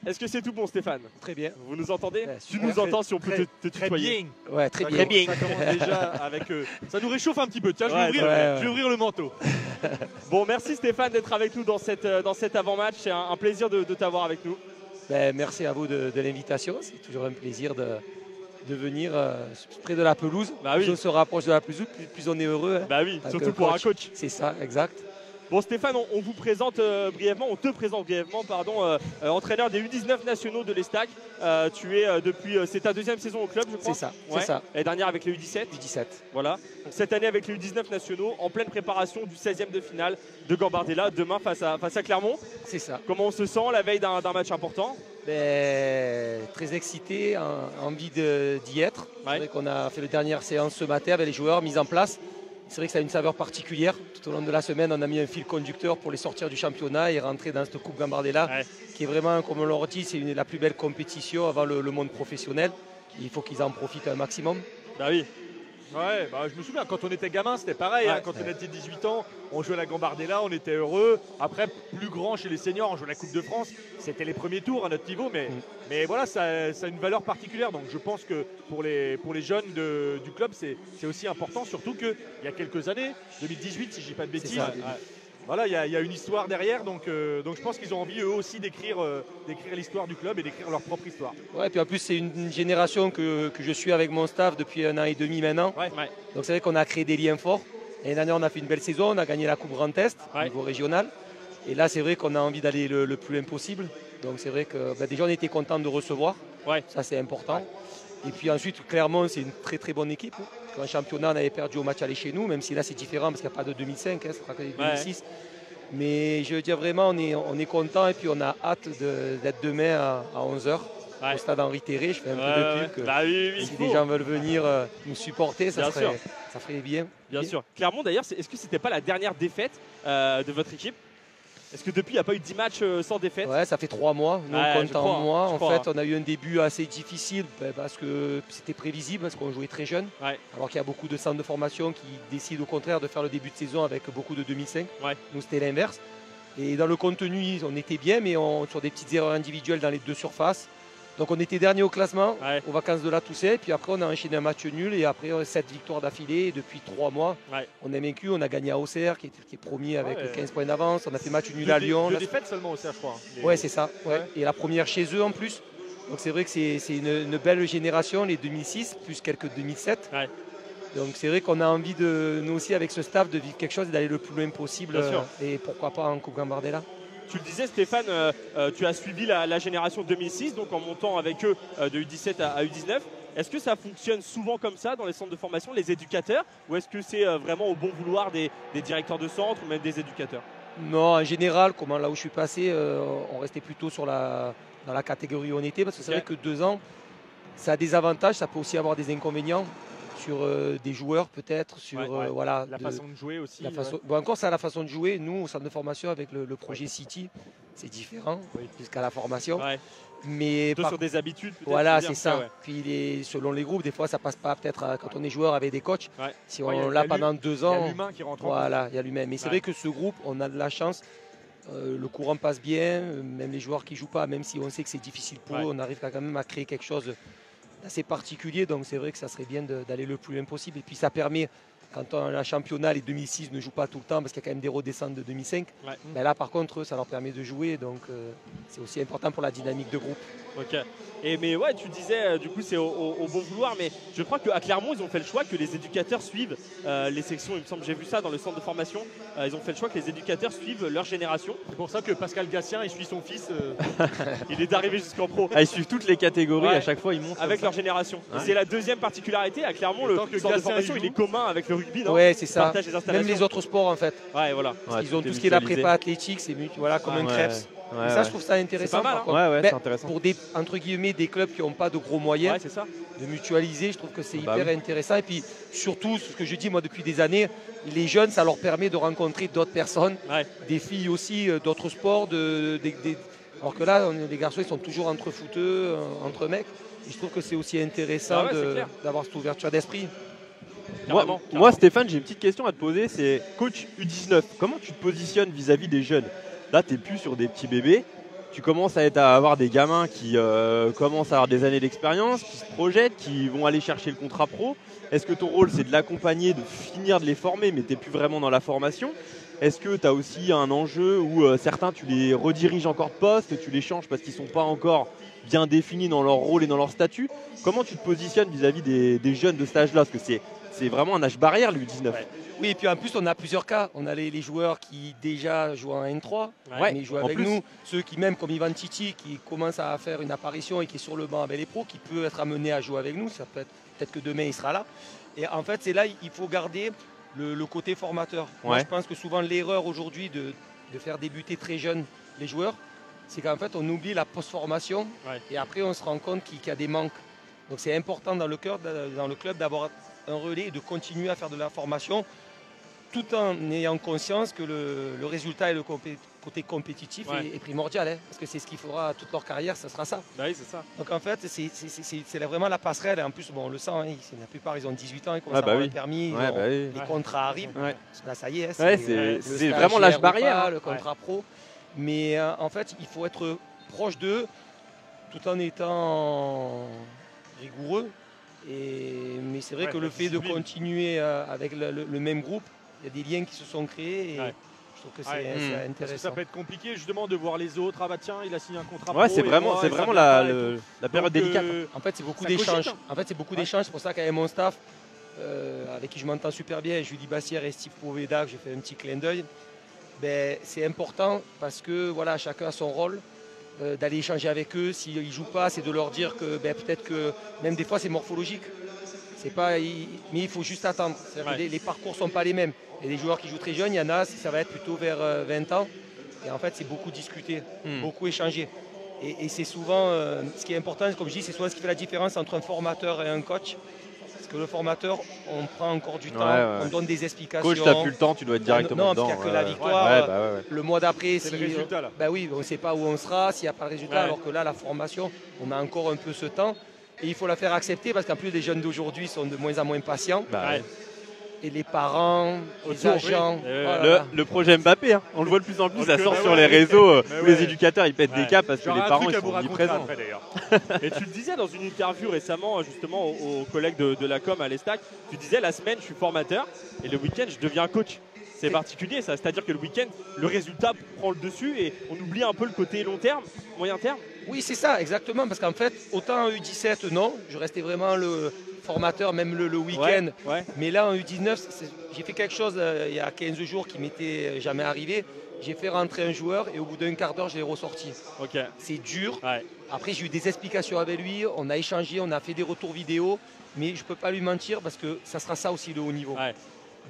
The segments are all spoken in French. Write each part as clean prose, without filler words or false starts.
Est-ce que c'est tout bon, Stéphane? Très bien. Vous nous entendez? Ouais, Tu nous entends si on peut te tutoyer? Ouais, très bien. Ça commence déjà avec. Ça nous réchauffe un petit peu. Tiens, je vais ouvrir le manteau. Bon, merci Stéphane d'être avec nous dans cet avant-match. C'est un plaisir de t'avoir avec nous. Ben, merci à vous de l'invitation. C'est toujours un plaisir de venir près de la pelouse. Bah oui. Plus on se rapproche de la pelouse, plus on est heureux. Hein. Bah oui, Donc, surtout pour un coach. C'est ça, exact. Bon Stéphane, on vous présente brièvement, on te présente brièvement, pardon, entraîneur des U19 nationaux de l'Estac. Tu es depuis, c'est ta deuxième saison au club, je crois. C'est ça, Ouais. c'est ça. L'année dernière avec les U17. U17. Voilà. Donc cette année avec les U19 nationaux, en pleine préparation du 16e de finale de Gambardella, demain face à Clermont. C'est ça. Comment on se sent la veille d'un match important? Ben, très excité, envie d'y être. C'est vrai qu'on a fait la dernière séance ce matin avec les joueurs, mise en place. C'est vrai que ça a une saveur particulière. Tout au long de la semaine, on a mis un fil conducteur pour les sortir du championnat et rentrer dans cette Coupe Gambardella, qui est vraiment, comme on leur dit, c'est la plus belle compétition avant le monde professionnel. Il faut qu'ils en profitent un maximum. Bah oui. Ouais, bah, je me souviens, quand on était gamin, c'était pareil. Hein, quand on était 18 ans, on jouait la Gambardella, on était heureux. Après, plus grand chez les seniors, on jouait la Coupe de France. C'était les premiers tours à notre niveau, mais voilà, ça a une valeur particulière. Donc je pense que pour les jeunes du club, c'est aussi important, surtout qu'il y a quelques années, 2018, si je ne dis pas de bêtises. Voilà, il y a une histoire derrière, donc je pense qu'ils ont envie eux aussi d'écrire l'histoire du club et d'écrire leur propre histoire. Ouais, puis en plus c'est une génération que je suis avec mon staff depuis 1 an et demi maintenant. Ouais. Donc c'est vrai qu'on a créé des liens forts. L'année dernière on a fait une belle saison, on a gagné la Coupe Grand Est au niveau régional. Et là c'est vrai qu'on a envie d'aller le plus loin possible. Donc c'est vrai que déjà on était content de recevoir. Ça c'est important. Et puis ensuite Clermont c'est une très très bonne équipe. En championnat, on avait perdu au match aller chez nous, même si là c'est différent parce qu'il n'y a pas de 2005, ça sera que 2006. Mais je veux dire vraiment, on est content et puis on a hâte d'être demain à 11h au stade Henri Terré. Je fais un peu de pub. Si des gens veulent venir nous supporter, ça ferait bien. Bien sûr. Clermont d'ailleurs, est-ce que c'était pas la dernière défaite de votre équipe? Est-ce que depuis, il n'y a pas eu 10 matchs sans défaite? Ouais, ça fait 3 mois. Nous, on compte en mois. En fait, on a eu un début assez difficile parce que c'était prévisible, parce qu'on jouait très jeune. Alors qu'il y a beaucoup de centres de formation qui décident au contraire de faire le début de saison avec beaucoup de 2005. Nous, c'était l'inverse. Et dans le contenu, on était bien, mais sur des petites erreurs individuelles dans les deux surfaces. Donc on était dernier au classement, aux vacances de la Toussaint. Et puis après, on a enchaîné un match nul. Et après, 7 victoires d'affilée. Depuis 3 mois, on est vaincu. On a gagné à Auxerre, qui est promis avec 15 points d'avance. On a fait match nul à Lyon. 2 défaites seulement Auxerre, je crois. Ouais, c'est ça. Et la première chez eux en plus. Donc c'est vrai que c'est une belle génération, les 2006, plus quelques 2007. Donc c'est vrai qu'on a envie, nous aussi, avec ce staff, de vivre quelque chose et d'aller le plus loin possible. Et pourquoi pas en Coupe Gambardella. Tu le disais Stéphane, tu as suivi la génération 2006, donc en montant avec eux de U17 à U19. Est-ce que ça fonctionne souvent comme ça dans les centres de formation, les éducateurs, ou est-ce que c'est vraiment au bon vouloir des directeurs de centre ou même des éducateurs? Non, en général, là où je suis passé, on restait plutôt dans la catégorie où on était, parce que c'est vrai que 2 ans, ça a des avantages, ça peut aussi avoir des inconvénients sur des joueurs peut-être, sur la façon de jouer aussi. Bon, encore c'est la façon de jouer. Nous, au centre de formation, avec le projet City, c'est différent jusqu'à la formation. Mais sur des habitudes. Voilà, c'est ça. Puis selon les groupes, des fois, ça passe pas peut-être quand on est joueur avec des coachs. Si on l'a pendant 2 ans, il y a l'humain qui rentre en compte. Voilà, il y a l'humain. Mais c'est vrai que ce groupe, on a de la chance. Le courant passe bien, même les joueurs qui jouent pas, même si on sait que c'est difficile pour eux, on arrive quand même à créer quelque chose assez particulier, donc c'est vrai que ça serait bien d'aller le plus loin possible. Et puis ça permet, quand on a un championnat, les 2006 ne jouent pas tout le temps parce qu'il y a quand même des redescentes de 2005. Ben là par contre, ça leur permet de jouer, donc c'est aussi important pour la dynamique de groupe. Mais ouais, tu disais, du coup c'est au bon vouloir, mais je crois qu'à Clermont, ils ont fait le choix que les éducateurs suivent les sections, il me semble, j'ai vu ça dans le centre de formation, ils ont fait le choix que les éducateurs suivent leur génération. C'est pour ça que Pascal Gatien, il suit son fils. Il est arrivé jusqu'en pro. Ils suivent toutes les catégories, à chaque fois ils montent. Avec leur génération. C'est la deuxième particularité, à Clermont, le centre de formation, il est commun avec le rugby, non? Ouais, c'est ça. Même les autres sports en fait. Voilà. Ils ont tout ce qui est la prépa athlétique, c'est comme un Krebs. Et ça, je trouve ça intéressant. C'est pas mal, c'est intéressant. Pour entre guillemets, des clubs qui n'ont pas de gros moyens, de mutualiser, je trouve que c'est hyper intéressant. Et puis surtout, ce que je dis moi depuis des années, les jeunes, ça leur permet de rencontrer d'autres personnes, des filles aussi, d'autres sports. Alors que là, les garçons, ils sont toujours entre footeux, entre mecs. Et je trouve que c'est aussi intéressant d'avoir cette ouverture d'esprit. Moi, Stéphane, j'ai une petite question à te poser. C'est coach U19, comment tu te positionnes vis-à-vis des jeunes? Là, tu n'es plus sur des petits bébés. tu commences à avoir des gamins qui commencent à avoir des années d'expérience, qui se projettent, qui vont aller chercher le contrat pro. Est-ce que ton rôle, c'est de l'accompagner, de finir de les former, mais tu n'es plus vraiment dans la formation? Est-ce que tu as aussi un enjeu où certains, tu les rediriges encore de poste, tu les changes parce qu'ils ne sont pas encore bien définis dans leur rôle et dans leur statut? Comment tu te positionnes vis-à-vis des jeunes de cet âge-là? Parce que c'est vraiment un âge barrière, le U19. Ouais. Oui, et puis en plus, on a plusieurs cas. On a les joueurs qui déjà jouent en N3, mais jouent avec nous. Ceux qui, même comme Ivan Titi, qui commence à faire une apparition et qui est sur le banc avec les pros, qui peut être amené à jouer avec nous. Ça peut être, peut-être que demain, il sera là. Et en fait, c'est là il faut garder le côté formateur. Moi, je pense que souvent, l'erreur aujourd'hui de faire débuter très jeunes les joueurs, c'est qu'en fait, on oublie la post-formation et après, on se rend compte qu'il y a des manques. Donc, c'est important dans le club d'avoir un relais et de continuer à faire de la formation tout en ayant conscience que le résultat et le côté compétitif est primordial, hein, parce que c'est ce qu'il faudra toute leur carrière, ce sera ça. Bah oui, c'est ça. Donc en fait, c'est vraiment la passerelle. Et en plus, bon, on le sent, hein, la plupart, ils ont 18 ans, ils commencent à avoir le permis, les contrats arrivent. Là, ça y est, c'est vraiment l'âge barrière. Le contrat pro. Mais en fait, il faut être proche d'eux tout en étant rigoureux. Mais c'est vrai que le fait de continuer avec le même groupe, il y a des liens qui se sont créés et je trouve que c'est intéressant. Ça peut être compliqué justement de voir les autres. Ah bah tiens, il a signé un contrat pro. C'est vraiment la période délicate. En fait, c'est beaucoup d'échanges. C'est pour ça qu'avec mon staff, avec qui je m'entends super bien, Julie Bassière et Steve Poveda, que j'ai fait un petit clin d'œil, c'est important parce que voilà, chacun a son rôle. D'aller échanger avec eux, s'ils ne jouent pas, c'est de leur dire que peut-être que même des fois c'est morphologique. Mais il faut juste attendre. Les parcours ne sont pas les mêmes. Il y a des joueurs qui jouent très jeunes, il y en a, ça va être plutôt vers 20 ans. Et en fait, c'est beaucoup discuter, beaucoup échanger. Et c'est souvent, ce qui est important, comme je dis, c'est souvent ce qui fait la différence entre un formateur et un coach. Parce que le formateur, on prend encore du temps, on donne des explications. Coach, tu n'as plus le temps, tu dois être directement dedans. Non, parce qu'il n'y a que la victoire. Le mois d'après, c'est le résultat, là. On ne sait pas où on sera, s'il n'y a pas le résultat. Alors que là, la formation, on a encore un peu ce temps. Et il faut la faire accepter parce qu'en plus, les jeunes d'aujourd'hui sont de moins en moins patients. Et les parents, les agents. Le projet Mbappé, hein. On le voit de plus en plus, ça sort sur les réseaux où les éducateurs ils pètent des câbles parce que les parents ils sont omniprésents. Et tu le disais dans une interview récemment, justement, aux collègues de la com à l'Estac, tu disais la semaine je suis formateur et le week-end je deviens coach. C'est particulier ça, c'est-à-dire que le week-end, le résultat prend le dessus et on oublie un peu le côté long terme, moyen terme. Oui, c'est ça, exactement, parce qu'en fait, autant en U17, non, je restais vraiment le formateur, même le week-end. Mais là, en U19, j'ai fait quelque chose il y a 15 jours qui m'était jamais arrivé. J'ai fait rentrer un joueur et au bout d'un quart d'heure, je l'ai ressorti. C'est dur. Après, j'ai eu des explications avec lui, on a échangé, on a fait des retours vidéo, mais je ne peux pas lui mentir parce que ça sera ça aussi le haut niveau.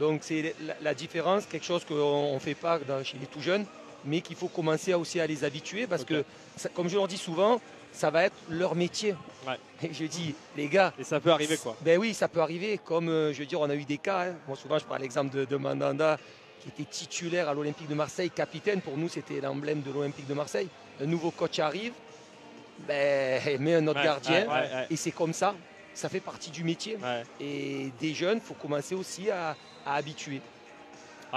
Donc c'est la différence, quelque chose qu'on ne fait pas chez les tout jeunes, mais qu'il faut commencer aussi à les habituer parce que, comme je leur dis souvent, ça va être leur métier. Et je dis, les gars... Et ça peut arriver quoi. Ben oui, ça peut arriver. Comme, je veux dire, on a eu des cas. Hein. Moi, souvent, je prends l'exemple de Mandanda, qui était titulaire à l'Olympique de Marseille, capitaine. Pour nous, c'était l'emblème de l'Olympique de Marseille. Un nouveau coach arrive, il met un autre gardien. Et c'est comme ça. Ça fait partie du métier. Et des jeunes, il faut commencer aussi à habituer.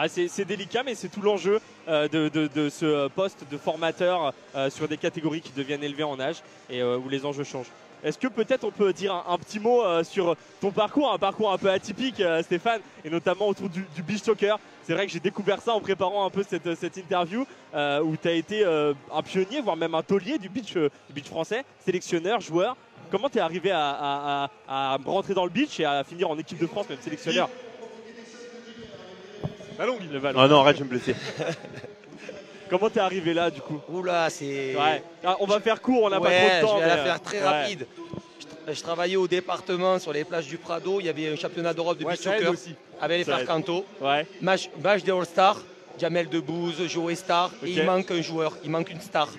C'est délicat, mais c'est tout l'enjeu de ce poste de formateur sur des catégories qui deviennent élevées en âge et où les enjeux changent. Est-ce que peut-être on peut dire un petit mot sur ton parcours, un parcours un peu atypique, Stéphane, et notamment autour du beach soccer? C'est vrai que j'ai découvert ça en préparant un peu cette interview où tu as été un pionnier, voire même un taulier du beach français, sélectionneur, joueur. Comment tu es arrivé à rentrer dans le beach et à finir en équipe de France, même sélectionneur? Le ballon. Ah non, arrête, je vais me blesser. Comment t'es arrivé là du coup? Oula, c'est... On va faire court, on n'a pas trop de temps. Je vais la faire très rapide. Je travaillais au département sur les plages du Prado. Il y avait un championnat d'Europe de beach soccer avec les frères Canto. Match des All-Stars, Jamel Debbouze, Joe Star. Et il manque un joueur, il manque une star.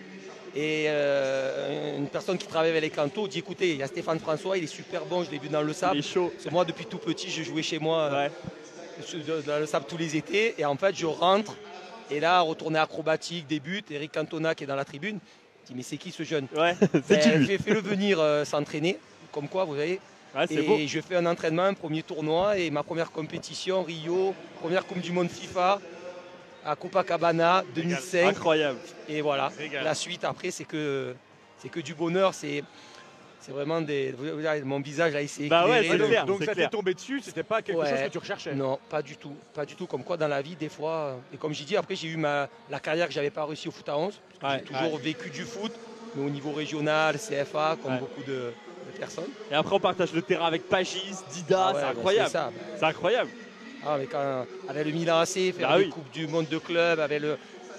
Et une personne qui travaille avec les Canto dit écoutez, il y a Stéphane François, il est super bon, je l'ai vu dans le sable. Il est chaud. Parce que moi, depuis tout petit, je jouais chez moi dans le sable tous les étés. Et en fait, je rentre. Et là, retourné acrobatique, débute. Eric Cantona qui est dans la tribune. Il dit mais c'est qui ce jeune? J'ai fait le venir s'entraîner. Comme quoi, vous voyez. Et je fais un entraînement, un premier tournoi. Et ma première compétition, Rio, première Coupe du Monde FIFA. à Copacabana 2005. Incroyable. Et voilà, Régal. la suite après c'est que du bonheur, c'est vraiment mon visage là il s'est Bah ouais, éclairé. c'est clair. Donc c'est ça clair. t'est tombé dessus, c'était pas quelque chose que tu recherchais. Non, pas du tout. Pas du tout. Comme quoi dans la vie, des fois, et comme j'ai dit, après j'ai eu la carrière que j'avais pas réussi au foot à 11. J'ai toujours vécu du foot, mais au niveau régional, CFA, comme beaucoup de personnes. Et après on partage le terrain avec Pagis, Dida, c'est incroyable. C'est incroyable. Avec le Milan AC, faire les Coupes du Monde de club, avec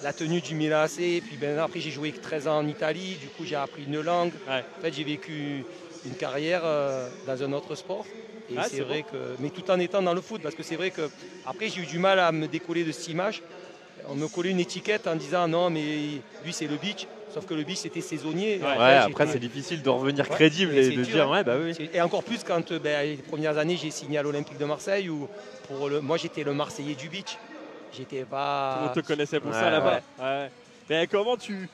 la tenue du Milan AC. Puis après j'ai joué 13 ans en Italie, du coup j'ai appris une langue. En fait j'ai vécu une carrière dans un autre sport. Et c'est vrai que, mais tout en étant dans le foot, parce que c'est vrai que après j'ai eu du mal à me décoller de cette image. On me collait une étiquette en disant non mais lui c'est le beach, sauf que le beach c'était saisonnier. Après c'est difficile de revenir crédible et de dire Et encore plus quand les premières années j'ai signé à l'Olympique de Marseille où moi j'étais le Marseillais du beach. J'étais pas. Tout le monde te connaissait pour ça là-bas. Mais comment tu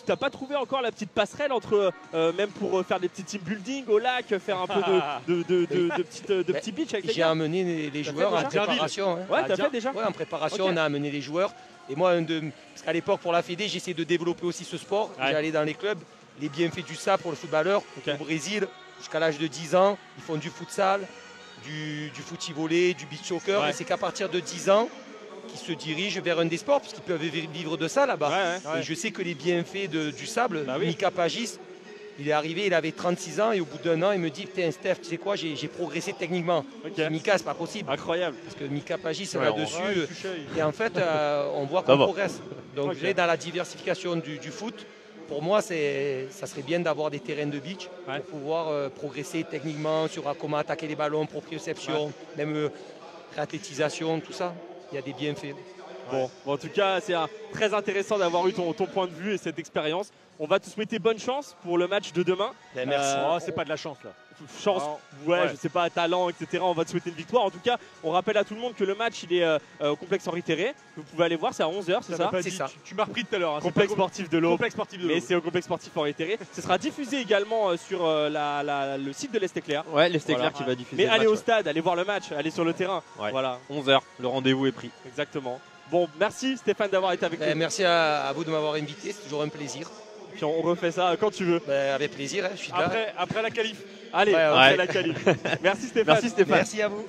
n'as pas trouvé encore la petite passerelle entre même pour faire des petits team building au lac, faire un peu de petits beach avec les J'ai gars. amené les joueurs en préparation. Ouais, t'as fait déjà. Ouais, en préparation, on a amené les joueurs. Et moi, parce qu'à l'époque, pour la Fédé, j'essayais de développer aussi ce sport. J'allais dans les clubs, les bienfaits du sable pour le footballeur. Au Brésil, jusqu'à l'âge de 10 ans, ils font du futsal, du footy-volley, du beach soccer. Et c'est qu'à partir de 10 ans, qu'ils se dirigent vers un des sports, puisqu'ils peuvent vivre de ça là-bas. Et je sais que les bienfaits du sable, Mika Pagis, il est arrivé, il avait 36 ans et au bout d'un an, il me dit putain Steph, tu sais quoi, j'ai progressé techniquement. Mika, c'est pas possible. Incroyable. Parce que Mika Pagis là-dessus. Et en fait, on voit qu'on progresse. Donc dans la diversification du foot, pour moi, ça serait bien d'avoir des terrains de beach pour pouvoir progresser techniquement sur comment attaquer les ballons, proprioception, même réathlétisation, tout ça. Il y a des bienfaits. Bon, en tout cas, c'est très intéressant d'avoir eu ton point de vue et cette expérience. On va te souhaiter bonne chance pour le match de demain. Merci. C'est pas de la chance là. Chance, je sais pas, talent, etc. On va te souhaiter une victoire. En tout cas, on rappelle à tout le monde que le match il est au complexe Henri Terré. Vous pouvez aller voir, c'est à 11h, c'est ça? C'est ça. Tu m'as repris tout à l'heure. Complexe sportif de l'eau. Mais c'est au complexe sportif Henri Terré. Ce sera diffusé également sur le site de l'Est Éclair. Ouais, l'Est Éclair qui va diffuser. Mais allez au stade, allez voir le match, allez sur le terrain. Voilà. 11h, le rendez-vous est pris. Exactement. Bon, merci Stéphane d'avoir été avec nous. Merci à vous de m'avoir invité, c'est toujours un plaisir. Puis on refait ça quand tu veux. Avec plaisir, je suis là. Après la qualif. Allez, après la qualif. Merci Stéphane. Merci à vous.